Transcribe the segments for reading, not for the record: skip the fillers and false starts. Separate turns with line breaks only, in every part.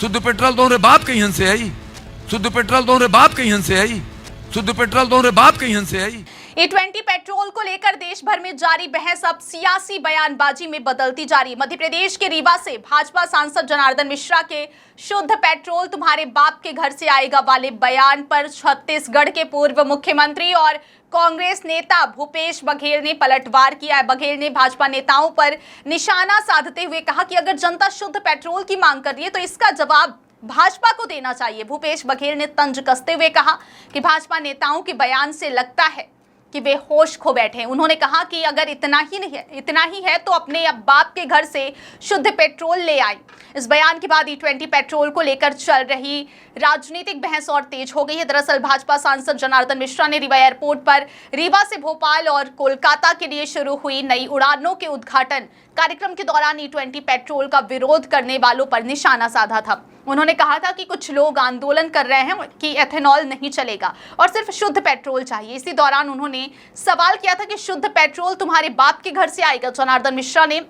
शुद्ध पेट्रोल तुम्हारे बाप के यहाँ से आई, शुद्ध पेट्रोल तुम्हारे बाप के यहाँ से आई, शुद्ध पेट्रोल तुम्हारे बाप के यहाँ से आई।
E20 पेट्रोल को लेकर देश भर में जारी बहस अब सियासी बयानबाजी में बदलती जा रही है। मध्य प्रदेश के रीवा से भाजपा सांसद जनार्दन मिश्रा के शुद्ध पेट्रोल तुम्हारे बाप के घर से आएगा वाले बयान पर छत्तीसगढ़ के पूर्व मुख्यमंत्री और कांग्रेस नेता भूपेश बघेल ने पलटवार किया है। बघेल ने भाजपा नेताओं पर निशाना साधते हुए कहा कि अगर जनता शुद्ध पेट्रोल की मांग कर रही है तो इसका जवाब भाजपा को देना चाहिए। भूपेश बघेल ने तंज कसते हुए कहा कि भाजपा नेताओं के बयान से लगता है कि वे होश खो बैठे हैं। उन्होंने कहा कि अगर इतना ही है तो अपने अब बाप के घर से शुद्ध पेट्रोल ले आए। इस बयान के बाद E20 पेट्रोल को लेकर चल रही राजनीतिक बहस और तेज हो गई है। दरअसल भाजपा सांसद जनार्दन मिश्रा ने रीवा एयरपोर्ट पर रीवा से भोपाल और कोलकाता के लिए शुरू हुई नई उड़ानों के उद्घाटन कार्यक्रम के दौरान E20 पेट्रोल का विरोध करने वालों पर निशाना साधा था। उन्होंने कहा था कि कुछ लोग आंदोलन कर रहे हैं कि एथेनॉल नहीं चलेगा और सिर्फ शुद्ध पेट्रोल चाहिए। इसी दौरान उन्होंने सवाल किया था कि शुद्ध पेट्रोल तुम्हारे बाप के घर से आएगा। जनार्दन मिश्रा ने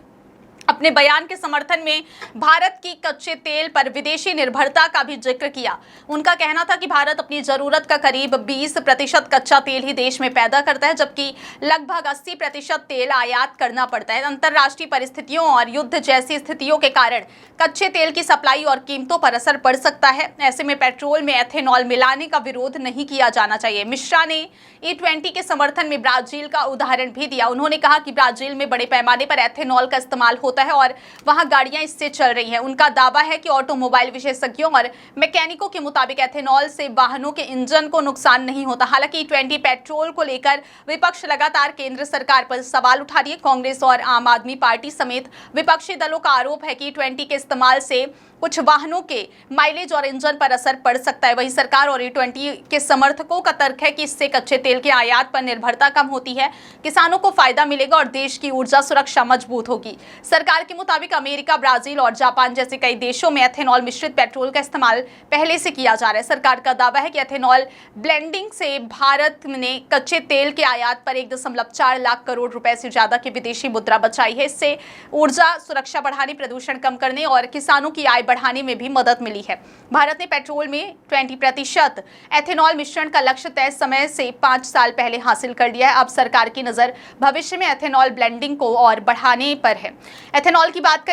अपने बयान के समर्थन में भारत की कच्चे तेल पर विदेशी निर्भरता का भी जिक्र किया। उनका कहना था कि भारत अपनी जरूरत का करीब 20% कच्चा तेल ही देश में पैदा करता है, जबकि लगभग 80% तेल आयात करना पड़ता है। अंतर्राष्ट्रीय परिस्थितियों और युद्ध जैसी स्थितियों के कारण कच्चे तेल की सप्लाई और कीमतों पर असर पड़ सकता है। ऐसे में पेट्रोल में एथेनॉल मिलाने का विरोध नहीं किया जाना चाहिए। मिश्रा ने E20 के समर्थन में ब्राजील का उदाहरण भी दिया। उन्होंने कहा कि ब्राजील में बड़े पैमाने पर एथेनॉल का इस्तेमाल होता है और वहां गाड़ियां इससे चल रही हैं। उनका दावा है कि ऑटोमोबाइल विशेषज्ञों और मैकेनिकों के मुताबिक एथेनॉल से वाहनों के इंजन को नुकसान नहीं होता। हालांकि E20 पेट्रोल को लेकर विपक्ष लगातार केंद्र सरकार पर सवाल उठा रही है। कांग्रेस और आम आदमी पार्टी समेत विपक्षी दलों का आरोप है कि E20 के इस्तेमाल से कुछ वाहनों के माइलेज और इंजन पर असर पड़ सकता है। वहीं सरकार और E20 के समर्थकों का तर्क है कि इससे कच्चे तेल के आयात पर निर्भरता कम होती है, किसानों को फायदा मिलेगा और देश की ऊर्जा सुरक्षा मजबूत होगी। सरकार के मुताबिक अमेरिका, ब्राजील और जापान जैसे कई देशों में एथेनॉल मिश्रित पेट्रोल का इस्तेमाल पहले से किया जा रहा है। सरकार का दावा है कि एथेनॉल ब्लेंडिंग से भारत ने कच्चे तेल के आयात पर 1.4 लाख करोड़ रुपए से ज्यादा की विदेशी मुद्रा बचाई है। इससे ऊर्जा सुरक्षा बढ़ाने, प्रदूषण कम करने और किसानों की आय बढ़ाने में भी मदद मिली है। भारत ने पेट्रोल में 20% एथेनॉल मिश्रण का लक्ष्य तय समय से 5 साल पहले हासिल कर लिया है। अब सरकार की नजर भविष्य में एथेनॉल ब्लेंडिंग को और बढ़ाने पर है। एथेनॉल की बात करें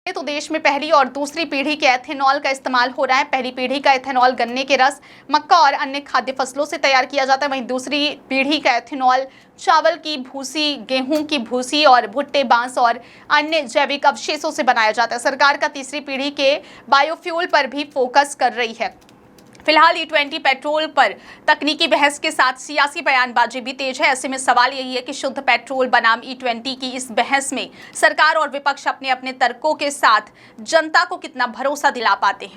तो देश में पहली और दूसरी पीढ़ी के एथेनॉल का इस्तेमाल हो रहा है। पहली पीढ़ी का एथेनॉल गन्ने के रस, मक्का और अन्य खाद्य फसलों से तैयार किया जाता है। वहीं दूसरी पीढ़ी का एथेनॉल चावल की भूसी, गेहूं की भूसी और भुट्टे, बांस और अन्य जैविक अवशेषों से बनाया जाता है। सरकार का तीसरी पीढ़ी के बायोफ्यूल पर भी फोकस कर रही है। फिलहाल E20 पेट्रोल पर तकनीकी बहस के साथ सियासी बयानबाजी भी तेज है। ऐसे में सवाल यही है कि शुद्ध पेट्रोल बनाम E20 की इस बहस में सरकार और विपक्ष अपने अपने तर्कों के साथ जनता को कितना भरोसा दिला पाते हैं।